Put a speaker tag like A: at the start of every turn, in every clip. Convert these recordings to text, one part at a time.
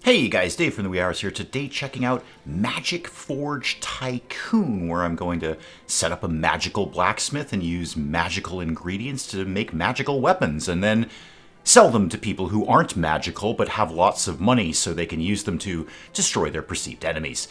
A: Hey you guys, Dave from the Wee Hours here today checking out Magic Forge Tycoon, where I'm going to set up a magical blacksmith and use magical ingredients to make magical weapons and then sell them to people who aren't magical but have lots of money so they can use them to destroy their perceived enemies.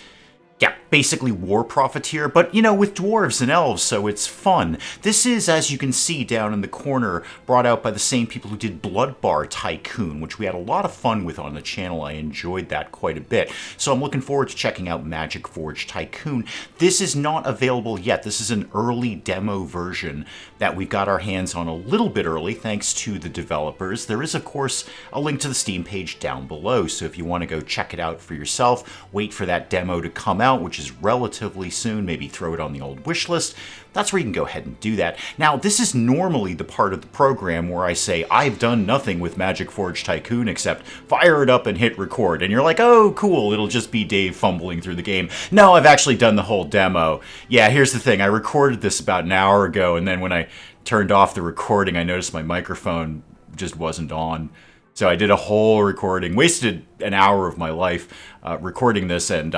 A: Yeah, basically war profiteer, but with dwarves and elves, so it's fun. This is, as you can see down in the corner, brought out by the same people who did Blood Bar Tycoon, which we had a lot of fun with on the channel. I enjoyed that quite a bit. So I'm looking forward to checking out Magic Forge Tycoon. This is not available yet. This is an early demo version that we got our hands on a little bit early, thanks to the developers. There is, of course, a link to the Steam page down below, so if you want to go check it out for yourself, wait for that demo to come out, which is relatively soon, maybe throw it on the old wish list. That's where you can go ahead and do that. Now, this is normally the part of the program where I say, I've done nothing with Magic Forge Tycoon except fire it up and hit record. And you're like, oh, cool, it'll just be Dave fumbling through the game. No, I've actually done the whole demo. Yeah, here's the thing. I recorded this about an hour ago, and then when I turned off the recording, I noticed my microphone just wasn't on. So I did a whole recording, wasted an hour of my life recording this, and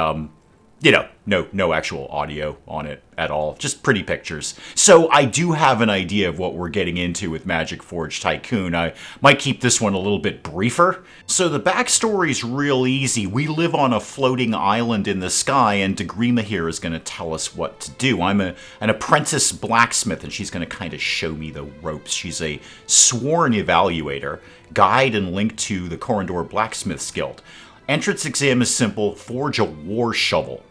A: no actual audio on it at all, just pretty pictures. So I do have an idea of what we're getting into with Magic Forge Tycoon. I might keep this one a little bit briefer. So the backstory's real easy. We live on a floating island in the sky, and Degrima here is going to tell us what to do. I'm an apprentice blacksmith, and she's going to kind of show me the ropes. She's a sworn evaluator, guide and link to the Corridor Blacksmiths Guild. Entrance exam is simple: forge a war shovel.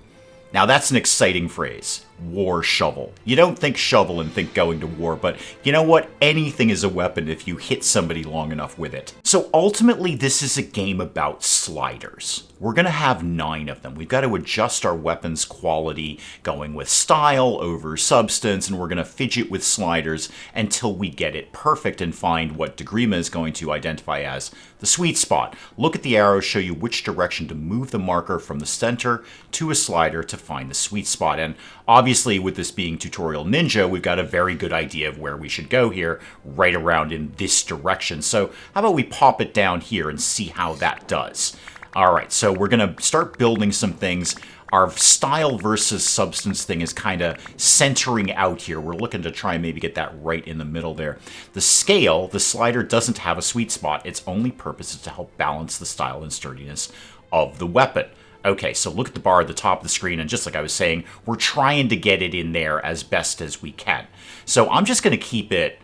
A: Now that's an exciting phrase, war shovel. You don't think shovel and think going to war, but you know what? Anything is a weapon if you hit somebody long enough with it. So ultimately this is a game about sliders. We're going to have 9 of them. We've got to adjust our weapons quality, going with style over substance, and we're going to fidget with sliders until we get it perfect and find what Degrima is going to identify as the sweet spot. Look at the arrows, show you which direction to move the marker from the center to a slider to find the sweet spot. And obviously, with this being Tutorial Ninja, we've got a very good idea of where we should go here, right around in this direction. So how about we pop it down here and see how that does? All right, so we're going to start building some things. Our style versus substance thing is kind of centering out here. We're looking to try and maybe get that right in the middle there. The scale, the slider doesn't have a sweet spot. Its only purpose is to help balance the style and sturdiness of the weapon. Okay, so look at the bar at the top of the screen, and just like I was saying, we're trying to get it in there as best as we can. So I'm just going to keep it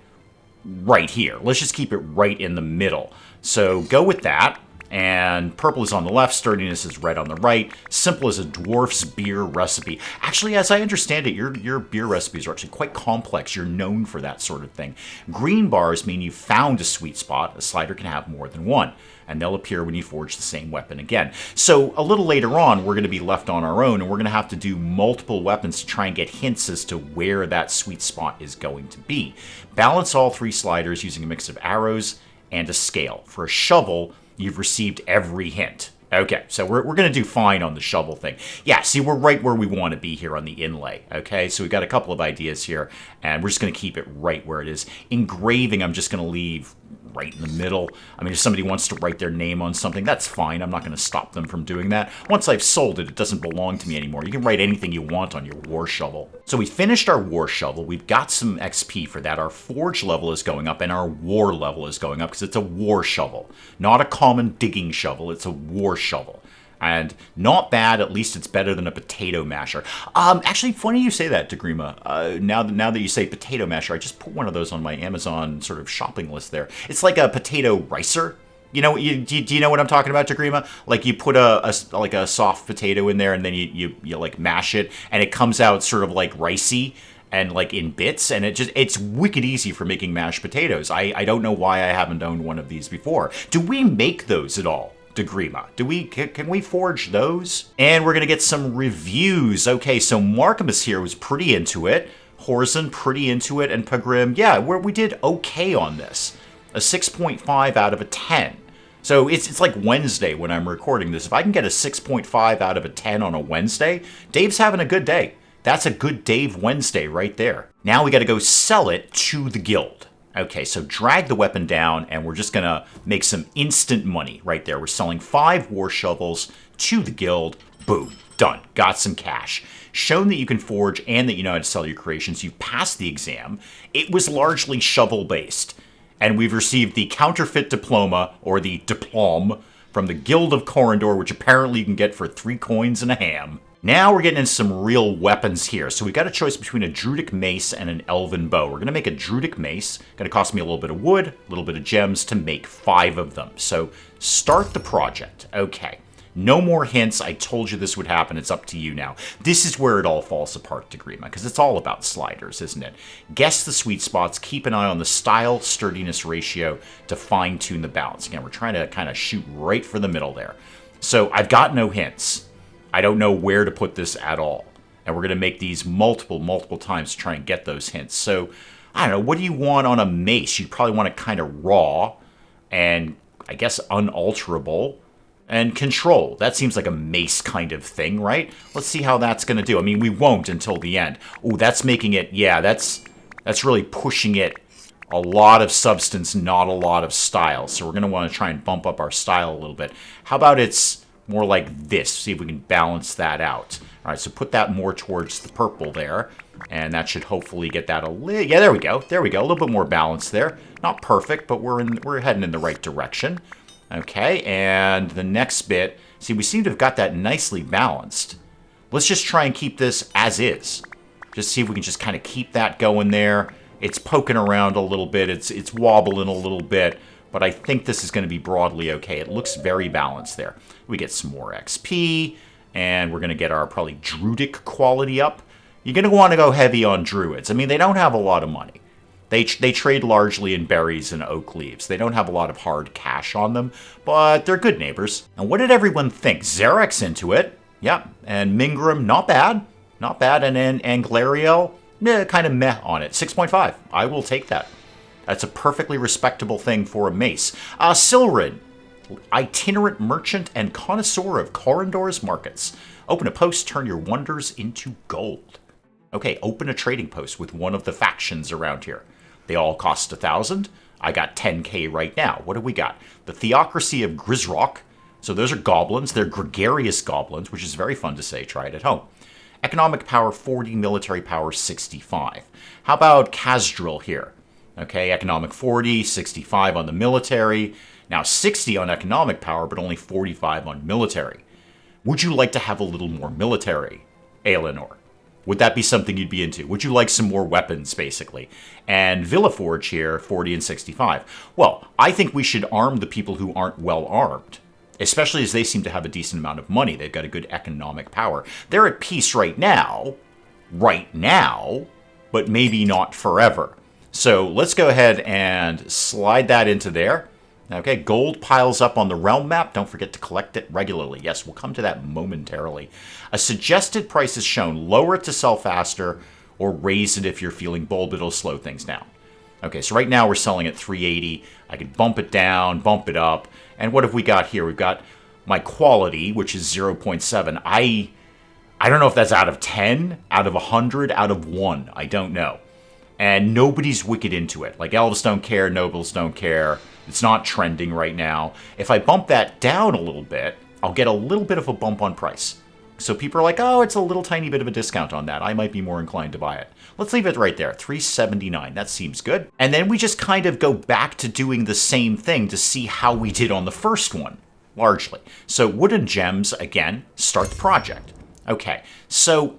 A: right here. Let's just keep it right in the middle. So go with that. And purple is on the left, sturdiness is red on the right. Simple as a dwarf's beer recipe. Actually, as I understand it, your beer recipes are actually quite complex. You're known for that sort of thing. Green bars mean you found a sweet spot. A slider can have more than one, and they'll appear when you forge the same weapon again. So a little later on, we're going to be left on our own, and we're going to have to do multiple weapons to try and get hints as to where that sweet spot is going to be. Balance all 3 sliders using a mix of arrows and a scale. For a shovel, you've received every hint. Okay, so we're going to do fine on the shovel thing. Yeah, see, we're right where we want to be here on the inlay, okay? So we've got a couple of ideas here, and we're just going to keep it right where it is. Engraving, I'm just going to leave right in the middle. I mean, if somebody wants to write their name on something, that's fine. I'm not going to stop them from doing that. Once I've sold it, it doesn't belong to me anymore. You can write anything you want on your war shovel. So we finished our war shovel. We've got some XP for that. Our forge level is going up, and our war level is going up because it's a war shovel. Not a common digging shovel. It's a war shovel. And not bad, at least it's better than a potato masher. Actually, funny you say that, Degrima. Now that you say potato masher, I just put one of those on my Amazon sort of shopping list there. It's like a potato ricer. You know, do you know what I'm talking about, Degrima? Like you put a soft potato in there, and then you like mash it, and it comes out sort of like ricey and like in bits, and it's wicked easy for making mashed potatoes. I don't know why I haven't owned one of these before. Do we make those at all, Degrima? Can we forge those? And we're gonna get some reviews. Okay, so Markimus here was pretty into it, Horzen pretty into it, and Pagrim, yeah, we did okay on this. A 6.5 out of a 10. So it's like Wednesday when I'm recording this. If I can get a 6.5 out of a 10 on a Wednesday, Dave's having a good day. That's a good Dave Wednesday right there. Now we got to go sell it to the guild. Okay, so drag the weapon down, and we're just going to make some instant money right there. We're selling 5 war shovels to the guild. Boom. Done. Got some cash. Shown that you can forge and that you know how to sell your creations. You've passed the exam. It was largely shovel-based. And we've received the counterfeit diploma, or the diplôme, from the Guild of Corindor, which apparently you can get for 3 coins and a ham. Now we're getting into some real weapons here. So we got a choice between a Druidic mace and an elven bow. We're going to make a Druidic mace. Going to cost me a little bit of wood, a little bit of gems to make 5 of them. So start the project. Okay. No more hints. I told you this would happen. It's up to you now. This is where it all falls apart, Degrima, because it's all about sliders, isn't it? Guess the sweet spots. Keep an eye on the style-sturdiness ratio to fine-tune the balance. Again, we're trying to kind of shoot right for the middle there. So I've got no hints. I don't know where to put this at all. And we're going to make these multiple times to try and get those hints. So, I don't know. What do you want on a mace? You'd probably want it kind of raw and, I guess, unalterable. And control. That seems like a mace kind of thing, right? Let's see how that's going to do. I mean, we won't until the end. Oh, that's making it... Yeah, that's really pushing it. A lot of substance, not a lot of style. So we're going to want to try and bump up our style a little bit. How about it's more like this? See if we can balance that out. All right, so put that more towards the purple there. And that should hopefully get that a little... Yeah, there we go. There we go. A little bit more balance there. Not perfect, but we're heading in the right direction. Okay, and the next bit, see, we seem to have got that nicely balanced. Let's just try and keep this as is. Just see if we can just kind of keep that going there. It's poking around a little bit, it's wobbling a little bit, but I think this is going to be broadly okay. It looks very balanced there. We get some more XP, and we're going to get our probably Druidic quality up. You're going to want to go heavy on Druids. I mean, they don't have a lot of money. They trade largely in berries and oak leaves. They don't have a lot of hard cash on them, but they're good neighbors. And what did everyone think? Zarek's into it. Yep. And Mingram, not bad. Not bad. And then Anglariel, kind of meh on it. 6.5. I will take that. That's a perfectly respectable thing for a mace. Silrid, itinerant merchant and connoisseur of Corindor's markets. Open a post, turn your wonders into gold. Okay, open a trading post with one of the factions around here. They all cost 1,000. I got 10k right now. What do we got? The Theocracy of Grisrock. So those are goblins. They're gregarious goblins, which is very fun to say. Try it at home. Economic power 40, military power 65. How about Kazdril here? Okay, economic 40, 65 on the military. Now 60 on economic power, but only 45 on military. Would you like to have a little more military, Aelinor? Would that be something you'd be into? Would you like some more weapons, basically? And Villaforge here, 40 and 65. Well, I think we should arm the people who aren't well armed, especially as they seem to have a decent amount of money. They've got a good economic power. They're at peace right now, but maybe not forever. So let's go ahead and slide that into there. Okay, gold piles up on the realm map. Don't forget to collect it regularly. Yes, we'll come to that momentarily. A suggested price is shown. Lower it to sell faster or raise it if you're feeling bold, but it'll slow things down. Okay, so right now we're selling at 380. I could bump it down, bump it up. And what have we got here? We've got my quality, which is 0.7. I don't know if that's out of 10, out of 100, out of 1. I don't know. And nobody's wicked into it. Like, elves don't care, nobles don't care. It's not trending right now. If I bump that down a little bit, I'll get a little bit of a bump on price. So people are like, oh, it's a little tiny bit of a discount on that. I might be more inclined to buy it. Let's leave it right there, 379. That seems good. And then we just kind of go back to doing the same thing to see how we did on the first one, largely. So wood and gems, again, start the project. Okay, so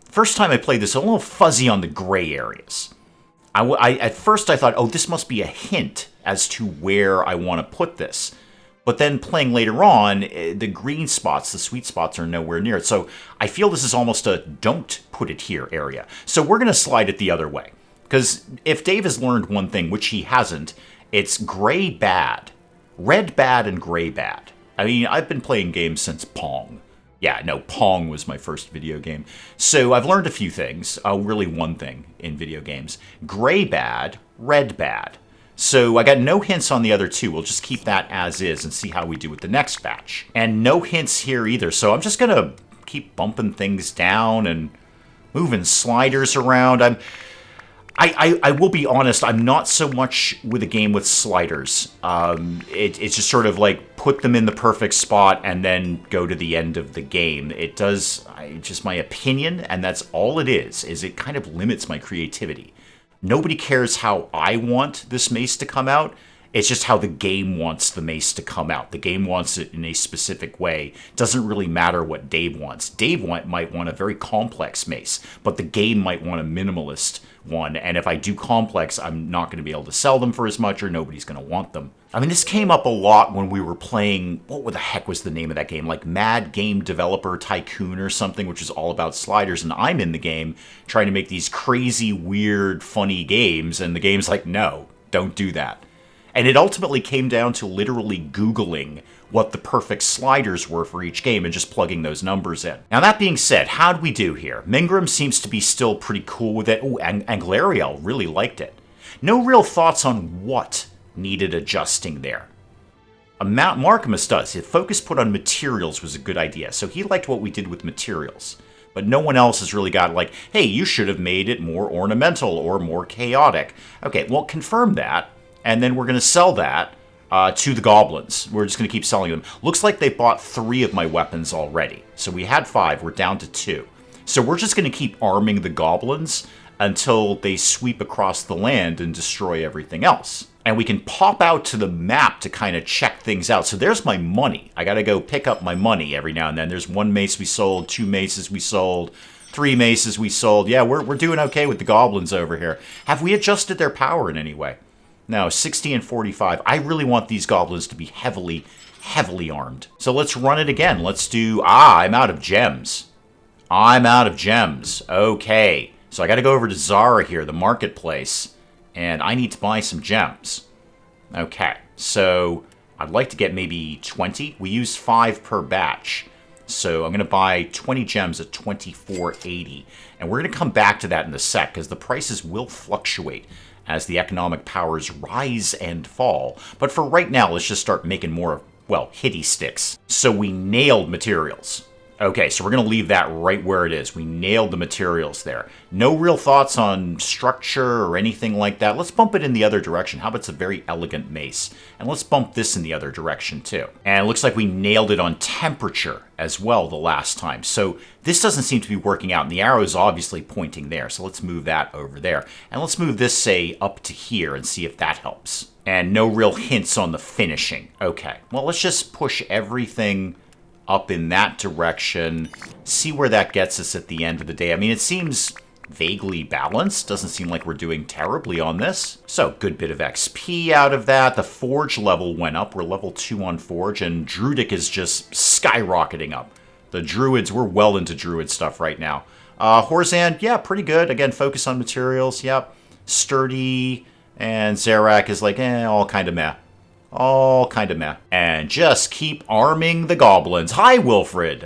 A: first time I played this, a little fuzzy on the gray areas. At first I thought, oh, this must be a hint as to where I want to put this. But then playing later on, the green spots, the sweet spots, are nowhere near it. So I feel this is almost a don't put it here area. So we're going to slide it the other way. Because if Dave has learned one thing, which he hasn't, it's gray bad. Red bad and gray bad. I mean, I've been playing games since Pong. Yeah, no, Pong was my first video game. So I've learned a few things, really one thing in video games. Gray bad, red bad. So I got no hints on the other two. We'll just keep that as is and see how we do with the next batch. And no hints here either. So I'm just going to keep bumping things down and moving sliders around. I will be honest, I'm not so much with a game with sliders. It's just sort of like put them in the perfect spot and then go to the end of the game. It does, just my opinion, and that's all it is it kind of limits my creativity. Nobody cares how I want this mace to come out. It's just how the game wants the mace to come out. The game wants it in a specific way. It doesn't really matter what Dave wants. Dave might want a very complex mace, but the game might want a minimalist one. And if I do complex, I'm not going to be able to sell them for as much, or nobody's going to want them. I mean, this came up a lot when we were playing, what the heck was the name of that game? Like Mad Game Developer Tycoon or something, which is all about sliders. And I'm in the game trying to make these crazy, weird, funny games. And the game's like, no, don't do that. And it ultimately came down to literally Googling what the perfect sliders were for each game and just plugging those numbers in. Now, that being said, how'd we do here? Mingram seems to be still pretty cool with it. Oh, and Gregarious really liked it. No real thoughts on what needed adjusting there. Markimus does. His focus put on materials was a good idea, so he liked what we did with materials. But no one else has really got like, hey, you should have made it more ornamental or more chaotic. Okay, well, confirm that. And then we're going to sell that to the Goblins. We're just going to keep selling them. Looks like they bought 3 of my weapons already. So we had 5. We're down to 2. So we're just going to keep arming the Goblins until they sweep across the land and destroy everything else. And we can pop out to the map to kind of check things out. So there's my money. I got to go pick up my money every now and then. There's 1 mace we sold, 2 maces we sold, 3 maces we sold. Yeah, we're doing okay with the Goblins over here. Have we adjusted their power in any way? No, 60 and 45. I really want these Goblins to be heavily armed. So let's run it again. Let's do... I'm out of gems. I'm out of gems. Okay. So I got to go over to Zara here, the marketplace, and I need to buy some gems. Okay. So I'd like to get maybe 20. We use 5 per batch. So I'm going to buy 20 gems at $24.80. And we're going to come back to that in a sec, because the prices will fluctuate as the economic powers rise and fall. But for right now, let's just start making more, well, hitty sticks. So we nailed materials. Okay, so we're going to leave that right where it is. We nailed the materials there. No real thoughts on structure or anything like that. Let's bump it in the other direction. How about it's a very elegant mace? And let's bump this in the other direction too. And it looks like we nailed it on temperature as well the last time. So this doesn't seem to be working out, and the arrow is obviously pointing there. So let's move that over there. And let's move this, say, up to here and see if that helps. And no real hints on the finishing. Okay, well, let's just push everything up in that direction, see where that gets us at the end of the day. I mean, it seems vaguely balanced. Doesn't seem like we're doing terribly on this. So, good bit of XP out of that. The Forge level went up. We're level 2 on Forge, and Druidic is just skyrocketing up. The Druids, we're well into Druid stuff right now. Horzan, yeah, pretty good. Again, focus on materials, yep. Sturdy, and Zarak is like, all kind of meh. All kind of meh. And just keep arming the Goblins. Hi, Wilfred.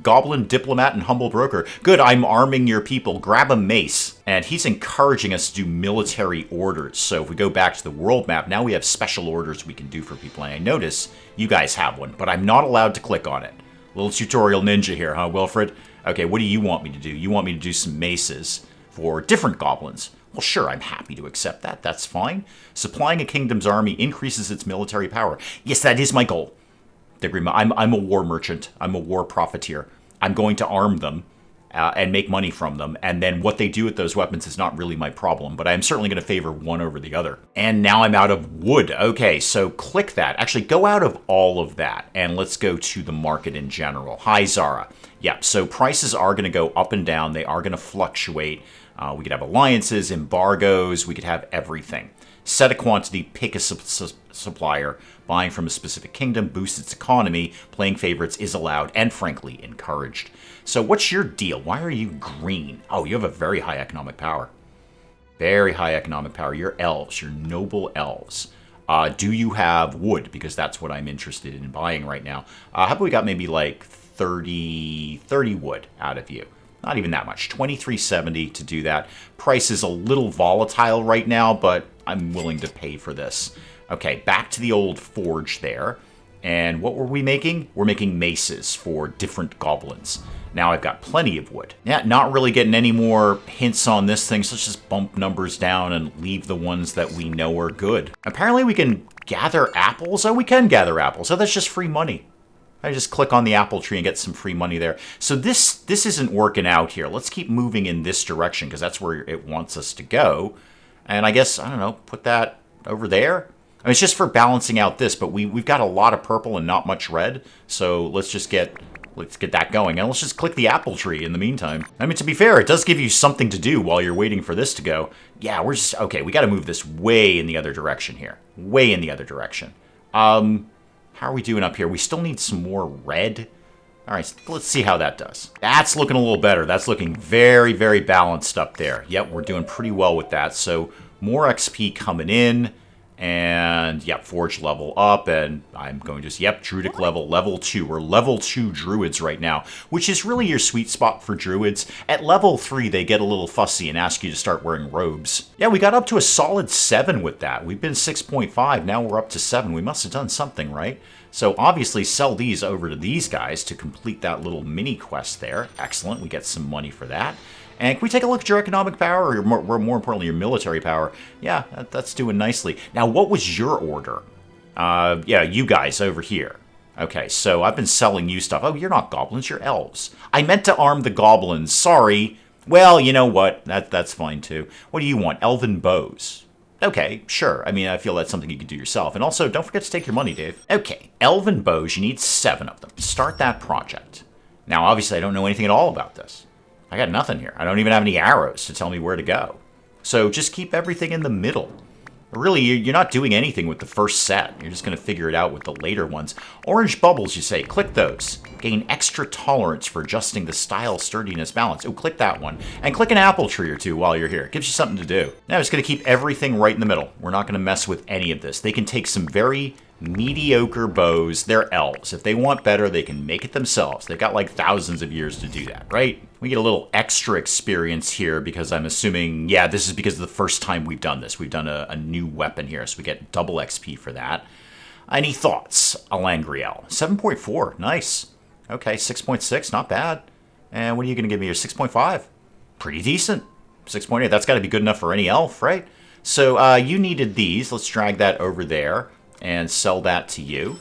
A: Goblin diplomat and humble broker. Good, I'm arming your people. Grab a mace. And he's encouraging us to do military orders. So if we go back to the world map, now we have special orders we can do for people. And I notice you guys have one, but I'm not allowed to click on it. Little tutorial ninja here, huh, Wilfred? Okay, what do you want me to do? You want me to do some maces for different Goblins. Well, sure, I'm happy to accept that. That's fine. Supplying a kingdom's army increases its military power. Yes, that is my goal. I'm a war merchant. I'm a war profiteer. I'm going to arm them and make money from them. And then what they do with those weapons is not really my problem. But I'm certainly going to favor one over the other. And now I'm out of wood. Okay, so click that. Actually, go out of all of that. And let's go to the market in general. Hi, Zara. Yeah, so prices are going to go up and down. They are going to fluctuate. We could have alliances, embargoes, we could have everything. Set a quantity, pick a supplier, buying from a specific kingdom, boosts its economy, playing favorites is allowed and frankly encouraged. So what's your deal? Why are you green? Oh, you have a very high economic power. Very high economic power. You're elves, you're noble elves. Do you have wood? Because that's what I'm interested in buying right now. How about we got maybe like 30 wood out of you? Not even that much. 23.70 to do that. Price is a little volatile right now, but I'm willing to pay for this. Okay, back to the old forge there. And what were we making? We're making maces for different Goblins. Now I've got plenty of wood. Yeah, not really getting any more hints on this thing, so let's just bump numbers down and leave the ones that we know are good. Apparently we can gather apples. Oh, we can gather apples. Oh, that's just free money. I just click on the apple tree and get some free money there. So this isn't working out here. Let's keep moving in this direction because that's where it wants us to go. And I guess, I don't know, put that over there. I mean, it's just for balancing out this, but we've got a lot of purple and not much red. So let's get that going. And let's just click the apple tree in the meantime. I mean, to be fair, it does give you something to do while you're waiting for this to go. Yeah, okay, we got to move this way in the other direction here. Way in the other direction. How are we doing up here? We still need some more red. All right, let's see how that does. That's looking a little better. That's looking very, very balanced up there. Yep, we're doing pretty well with that. So more XP coming in. And, yep, Forge level up, and I'm going to, yep, Druidic level 2. We're level 2 Druids right now, which is really your sweet spot for Druids. At level 3, they get a little fussy and ask you to start wearing robes. Yeah, we got up to a solid 7 with that. We've been 6.5, now we're up to 7. We must have done something, right? So, obviously, sell these over to these guys to complete that little mini quest there. Excellent, we get some money for that. And can we take a look at your economic power, or more importantly, your military power? Yeah, that's doing nicely. Now, what was your order? Yeah, you guys over here. Okay, so I've been selling you stuff. Oh, you're not goblins, you're elves. I meant to arm the goblins, sorry. Well, you know what, that's fine too. What do you want, elven bows? Okay, sure. I mean, I feel that's something you could do yourself. And also, don't forget to take your money, Dave. Okay, elven bows, you need 7 of them. Start that project. Now, obviously, I don't know anything at all about this. I got nothing here. I don't even have any arrows to tell me where to go. So just keep everything in the middle. Really, you're not doing anything with the first set. You're just going to figure it out with the later ones. Orange bubbles, you say. Click those. Gain extra tolerance for adjusting the style, sturdiness, balance. Oh, click that one. And click an apple tree or two while you're here. It gives you something to do. Now, I'm just going to keep everything right in the middle. We're not going to mess with any of this. They can take some very mediocre bows. They're elves. If they want better, they can make it themselves. They've got like thousands of years to do that, right? We get a little extra experience here because I'm assuming, yeah, this is because of the first time we've done this. We've done a new weapon here, so we get double XP for that. Any thoughts, Alangriel? 7.4, nice. Okay, 6.6, not bad. And what are you going to give me here? 6.5? Pretty decent. 6.8, that's got to be good enough for any elf, right? So you needed these. Let's drag that over there and sell that to you.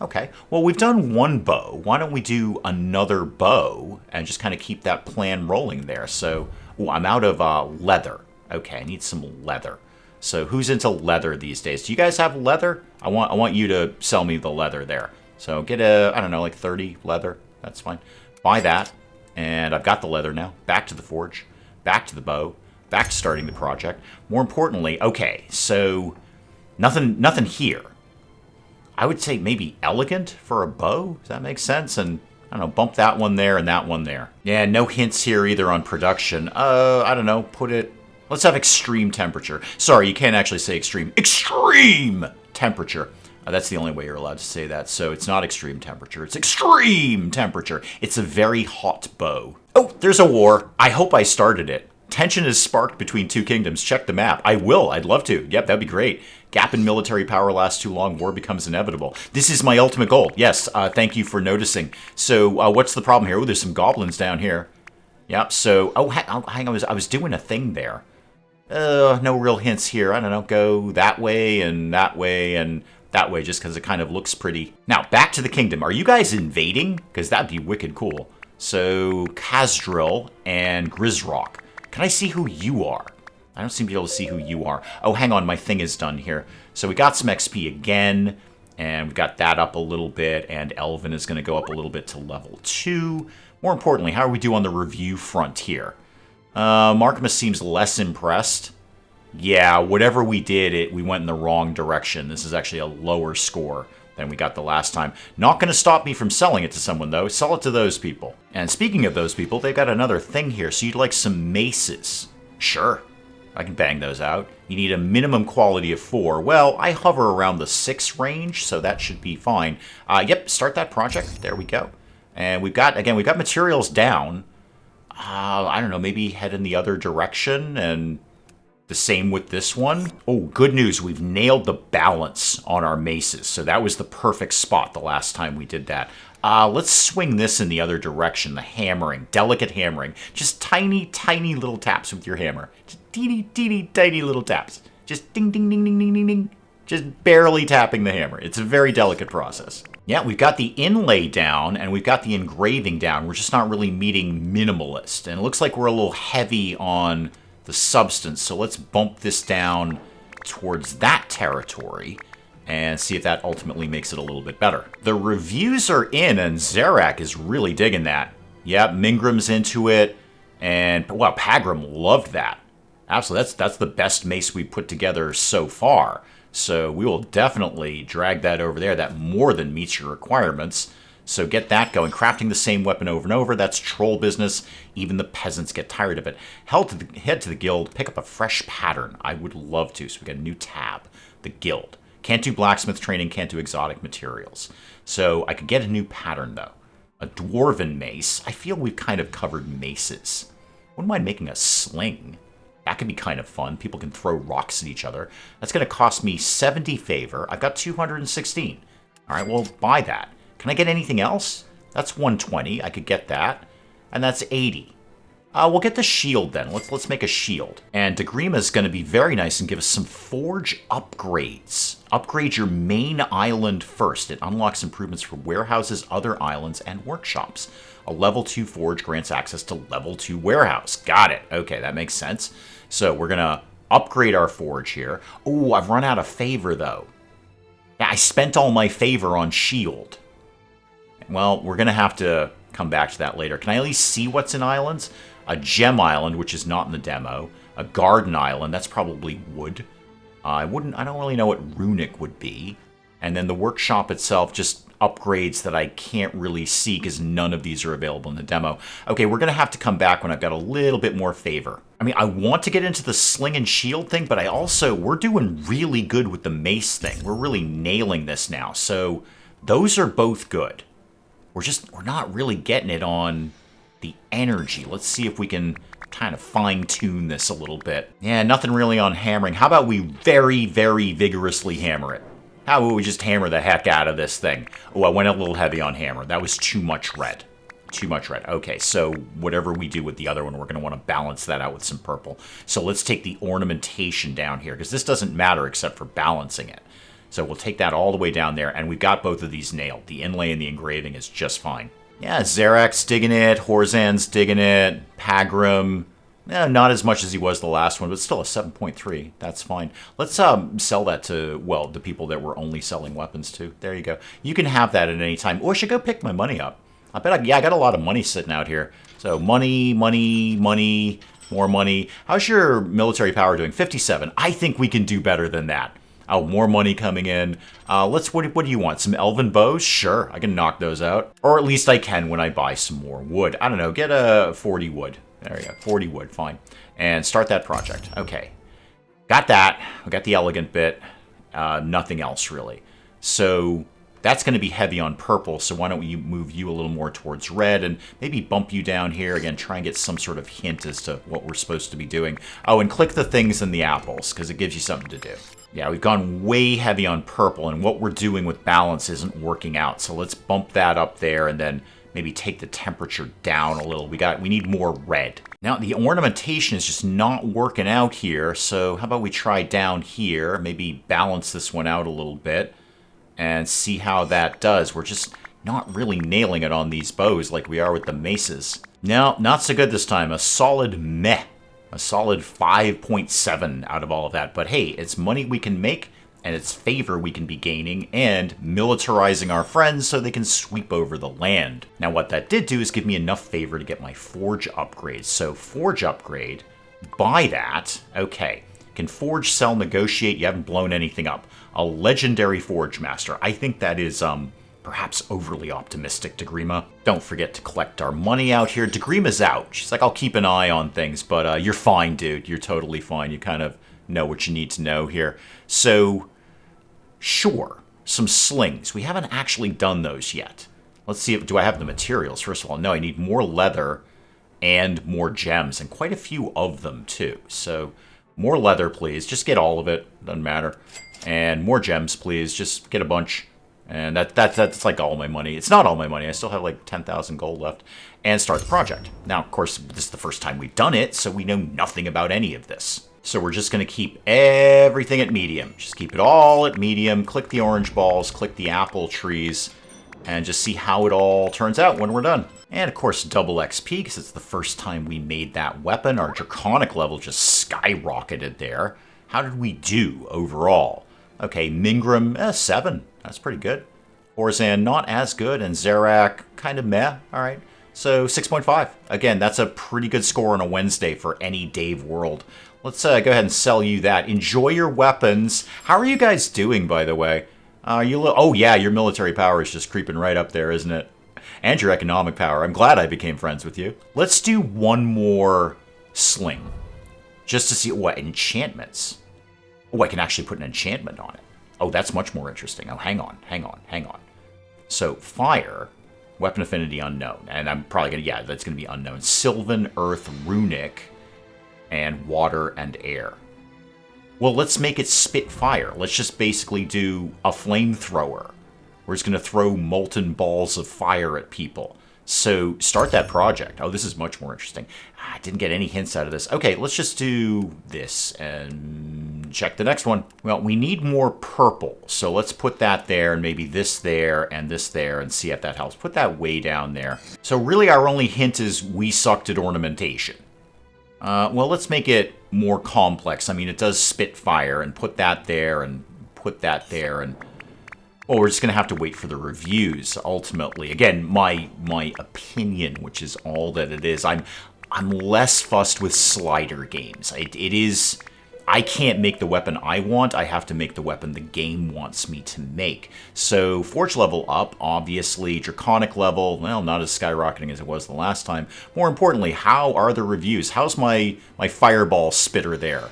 A: Okay, well, we've done one bow. Why don't we do another bow and just kind of keep that plan rolling there? So, ooh, I'm out of leather. Okay, I need some leather. So who's into leather these days? Do you guys have leather? I want you to sell me the leather there. So get I don't know, like 30 leather. That's fine. Buy that. And I've got the leather now. Back to the forge. Back to the bow. Back to starting the project. More importantly, okay, so nothing here. I would say maybe elegant for a bow. Does that make sense? And I don't know, bump that one there and that one there. Yeah, no hints here either on production. I don't know, put it... Let's have extreme temperature. Sorry, you can't actually say extreme. Extreme temperature. That's the only way you're allowed to say that. So it's not extreme temperature. It's extreme temperature. It's a very hot bow. Oh, there's a war. I hope I started it. Tension is sparked between two kingdoms. Check the map. I will. I'd love to. Yep, that'd be great. Gap in military power lasts too long. War becomes inevitable. This is my ultimate goal. Yes, thank you for noticing. So what's the problem here? Oh, there's some goblins down here. Yep, so... Oh, hang on. I was doing a thing there. No real hints here. I don't know. Go that way and that way and that way just because it kind of looks pretty. Now, back to the kingdom. Are you guys invading? Because that'd be wicked cool. So, Kazdril and Grisrock. Can I see who you are? I don't seem to be able to see who you are. Oh, hang on. My thing is done here. So we got some XP again, and we got that up a little bit, and Elven is going to go up a little bit to level 2. More importantly, how are we doing on the review front here? Markmus seems less impressed. Yeah, whatever we did, we went in the wrong direction. This is actually a lower score than we got the last time. Not going to stop me from selling it to someone, though. Sell it to those people. And speaking of those people, they've got another thing here. So you'd like some maces. Sure, I can bang those out. You need a minimum quality of 4. Well, I hover around the 6 range, so that should be fine. Yep, start that project. There we go. And we've got materials down. I don't know, maybe head in the other direction and... The same with this one. Oh, good news. We've nailed the balance on our maces. So that was the perfect spot the last time we did that. Let's swing this in the other direction, the hammering, delicate hammering. Just tiny, tiny little taps with your hammer. Just teeny, teeny, tiny little taps. Just ding, ding, ding, ding, ding, ding, ding. Just barely tapping the hammer. It's a very delicate process. Yeah, we've got the inlay down, and we've got the engraving down. We're just not really meeting minimalist. And it looks like we're a little heavy on the substance, so let's bump this down towards that territory and see if that ultimately makes it a little bit better. The reviews are in, and Zarak is really digging that. Yep, Mingram's into it, and, wow, Pagram loved that. Absolutely, that's the best mace we put together so far. So we will definitely drag that over there. That more than meets your requirements. So get that going. Crafting the same weapon over and over, that's troll business. Even the peasants get tired of it. Head to the guild, pick up a fresh pattern. I would love to. So we got a new tab, the guild. Can't do blacksmith training, can't do exotic materials. So I could get a new pattern, though. A dwarven mace. I feel we've kind of covered maces. Wouldn't mind making a sling. That could be kind of fun. People can throw rocks at each other. That's going to cost me 70 favor. I've got 216. All right, well, buy that. Can I get anything else? That's 120. I could get that. And that's 80. We'll get the shield then. Let's make a shield. And Dagrima is going to be very nice and give us some forge upgrades. Upgrade your main island first. It unlocks improvements for warehouses, other islands, and workshops. A level 2 forge grants access to level 2 warehouse. Got it. Okay, that makes sense. So we're going to upgrade our forge here. Oh, I've run out of favor, though. Yeah, I spent all my favor on shield. Well, we're going to have to come back to that later. Can I at least see what's in islands? A gem island, which is not in the demo. A garden island, that's probably wood. I don't really know what runic would be. And then the workshop itself, just upgrades that I can't really see because none of these are available in the demo. Okay, we're going to have to come back when I've got a little bit more favor. I mean, I want to get into the sling and shield thing, but we're doing really good with the mace thing. We're really nailing this now. So those are both good. We're not really getting it on the energy. Let's see if we can kind of fine-tune this a little bit. Yeah, nothing really on hammering. How about we very, very vigorously hammer it? How about we just hammer the heck out of this thing? Oh, I went a little heavy on hammer. That was too much red. Too much red. Okay, so whatever we do with the other one, we're going to want to balance that out with some purple. So let's take the ornamentation down here, because this doesn't matter except for balancing it. So we'll take that all the way down there, and we've got both of these nailed. The inlay and the engraving is just fine. Yeah, Zarak's digging it, Horzan's digging it, Pagram, not as much as he was the last one, but still a 7.3. That's fine. Let's sell that to, well, the people that we're only selling weapons to. There you go. You can have that at any time. Oh, I should go pick my money up. I got a lot of money sitting out here. So money, money, money, more money. How's your military power doing? 57. I think we can do better than that. Oh, more money coming in. What do you want? Some elven bows? Sure, I can knock those out. Or at least I can when I buy some more wood. I don't know, get a 40 wood. There we go, 40 wood, fine. And start that project. Okay, got that. We got the elegant bit. Nothing else, really. So that's going to be heavy on purple, so why don't we move you a little more towards red and maybe bump you down here. Again, try and get some sort of hint as to what we're supposed to be doing. Oh, and click the things in the apples, because it gives you something to do. Yeah, we've gone way heavy on purple, and what we're doing with balance isn't working out. So let's bump that up there and then maybe take the temperature down a little. We need more red. Now, the ornamentation is just not working out here, so how about we try down here, maybe balance this one out a little bit and see how that does. We're just not really nailing it on these bows like we are with the maces. No, not so good this time. A solid meh. A solid 5.7 out of all of that. But hey, it's money we can make, and it's favor we can be gaining, and militarizing our friends so they can sweep over the land. Now, what that did do is give me enough favor to get my forge upgrade. So, forge upgrade, buy that. Okay, can forge, sell, negotiate. You haven't blown anything up. A legendary forge master. I think that is, perhaps overly optimistic, Dagrima. Don't forget to collect our money out here. Dagrima's out. She's like, I'll keep an eye on things, but you're fine, dude. You're totally fine. You kind of know what you need to know here. So, sure, some slings. We haven't actually done those yet. Let's see, do I have the materials? First of all, no, I need more leather and more gems, and quite a few of them, too. So, more leather, please. Just get all of it. Doesn't matter. And more gems, please. Just get a bunch. And that's like all my money. It's not all my money. I still have like 10,000 gold left. And start the project. Now, of course, this is the first time we've done it, so we know nothing about any of this. So we're just going to keep everything at medium. Just keep it all at medium. Click the orange balls, click the apple trees, and just see how it all turns out when we're done. And of course, double XP, because it's the first time we made that weapon. Our draconic level just skyrocketed there. How did we do overall? Okay, Mingram, 7. That's pretty good. Orzan, not as good. And Zarak, kind of meh. All right. So 6.5. Again, that's a pretty good score on a Wednesday for any Dave world. Let's go ahead and sell you that. Enjoy your weapons. How are you guys doing, by the way? Oh, yeah, your military power is just creeping right up there, isn't it? And your economic power. I'm glad I became friends with you. Let's do one more sling. Just to see what enchantments. Oh, I can actually put an enchantment on it. Oh, that's much more interesting. Oh, hang on. So, fire, weapon affinity unknown. And I'm probably going to, yeah, that's going to be unknown. Sylvan, earth, runic, and water and air. Well, let's make it spit fire. Let's just basically do a flamethrower. We're just going to throw molten balls of fire at people. So start that project. Oh, this is much more interesting. I didn't get any hints out of this. Okay, let's just do this and check the next one. Well, we need more purple. So let's put that there and maybe this there and see if that helps. Put that way down there. So really our only hint is we sucked at ornamentation. Well, let's make it more complex. I mean, it does spit fire, and put that there, and put that there, and... Well, we're just going to have to wait for the reviews, ultimately. Again, my opinion, which is all that it is. I'm less fussed with slider games. It is... I can't make the weapon I want. I have to make the weapon the game wants me to make. So, Forge level up, obviously. Draconic level, well, not as skyrocketing as it was the last time. More importantly, how are the reviews? How's my fireball spitter there?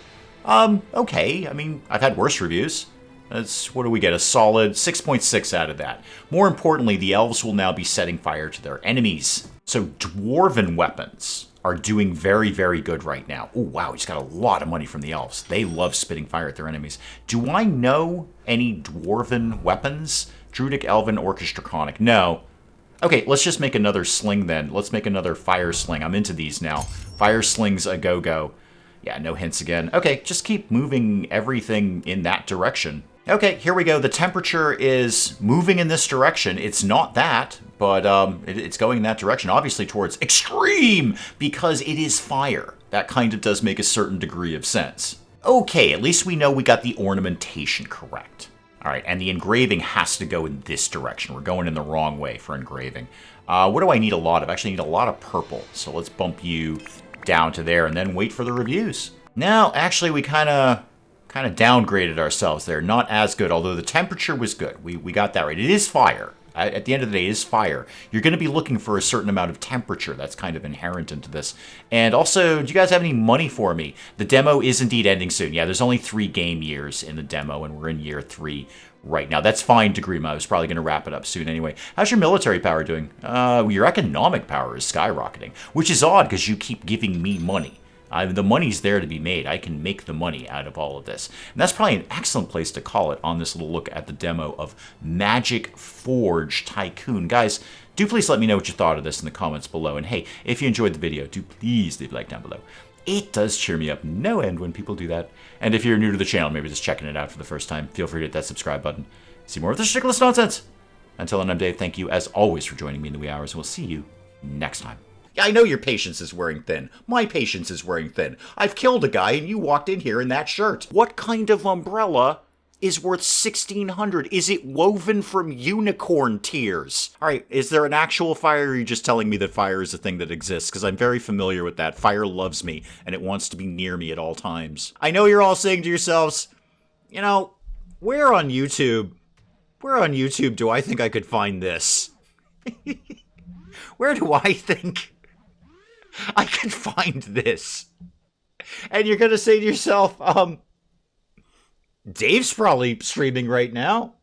A: Okay. I mean, I've had worse reviews. That's, what do we get? A solid 6.6 out of that. More importantly, the elves will now be setting fire to their enemies. So, dwarven weapons are doing very, very good right now. Oh, wow, he's got a lot of money from the elves. They love spitting fire at their enemies. Do I know any dwarven weapons? Druidic, Elven, Orcish, Draconic. No. Okay, let's just make another sling then. Let's make another fire sling. I'm into these now. Fire slings a go-go. Yeah, no hints again. Okay, just keep moving everything in that direction. Okay, here we go. The temperature is moving in this direction. It's not that, but it's going in that direction. Obviously towards extreme, because it is fire. That kind of does make a certain degree of sense. Okay, at least we know we got the ornamentation correct. All right, and the engraving has to go in this direction. We're going in the wrong way for engraving. What do I need a lot of? I actually need a lot of purple. So let's bump you down to there and then wait for the reviews. Now, actually, we kind of downgraded ourselves there. Not as good, although the temperature was good. We got that right. It is fire. At the end of the day, it is fire. You're going to be looking for a certain amount of temperature. That's kind of inherent into this. And also, do you guys have any money for me? The demo is indeed ending soon. Yeah, there's only 3 game years in the demo, and we're in year 3 right now. That's fine, Degrima. I was probably going to wrap it up soon anyway. How's your military power doing? Your economic power is skyrocketing, which is odd because you keep giving me money. The money's there to be made. I can make the money out of all of this. And that's probably an excellent place to call it on this little look at the demo of Magic Forge Tycoon. Guys, do please let me know what you thought of this in the comments below. And hey, if you enjoyed the video, do please leave a like down below. It does cheer me up no end when people do that. And if you're new to the channel, maybe just checking it out for the first time, feel free to hit that subscribe button. See more of this ridiculous nonsense. Until then, I'm Dave. Thank you, as always, for joining me in the wee hours. And we'll see you next time. I know your patience is wearing thin. My patience is wearing thin. I've killed a guy and you walked in here in that shirt. What kind of umbrella is worth 1,600? Is it woven from unicorn tears? All right, is there an actual fire, or are you just telling me that fire is a thing that exists? Because I'm very familiar with that. Fire loves me and it wants to be near me at all times. I know you're all saying to yourselves, you know, where on YouTube do I think I could find this? Where do I think I can find this? And you're going to say to yourself, Dave's probably streaming right now.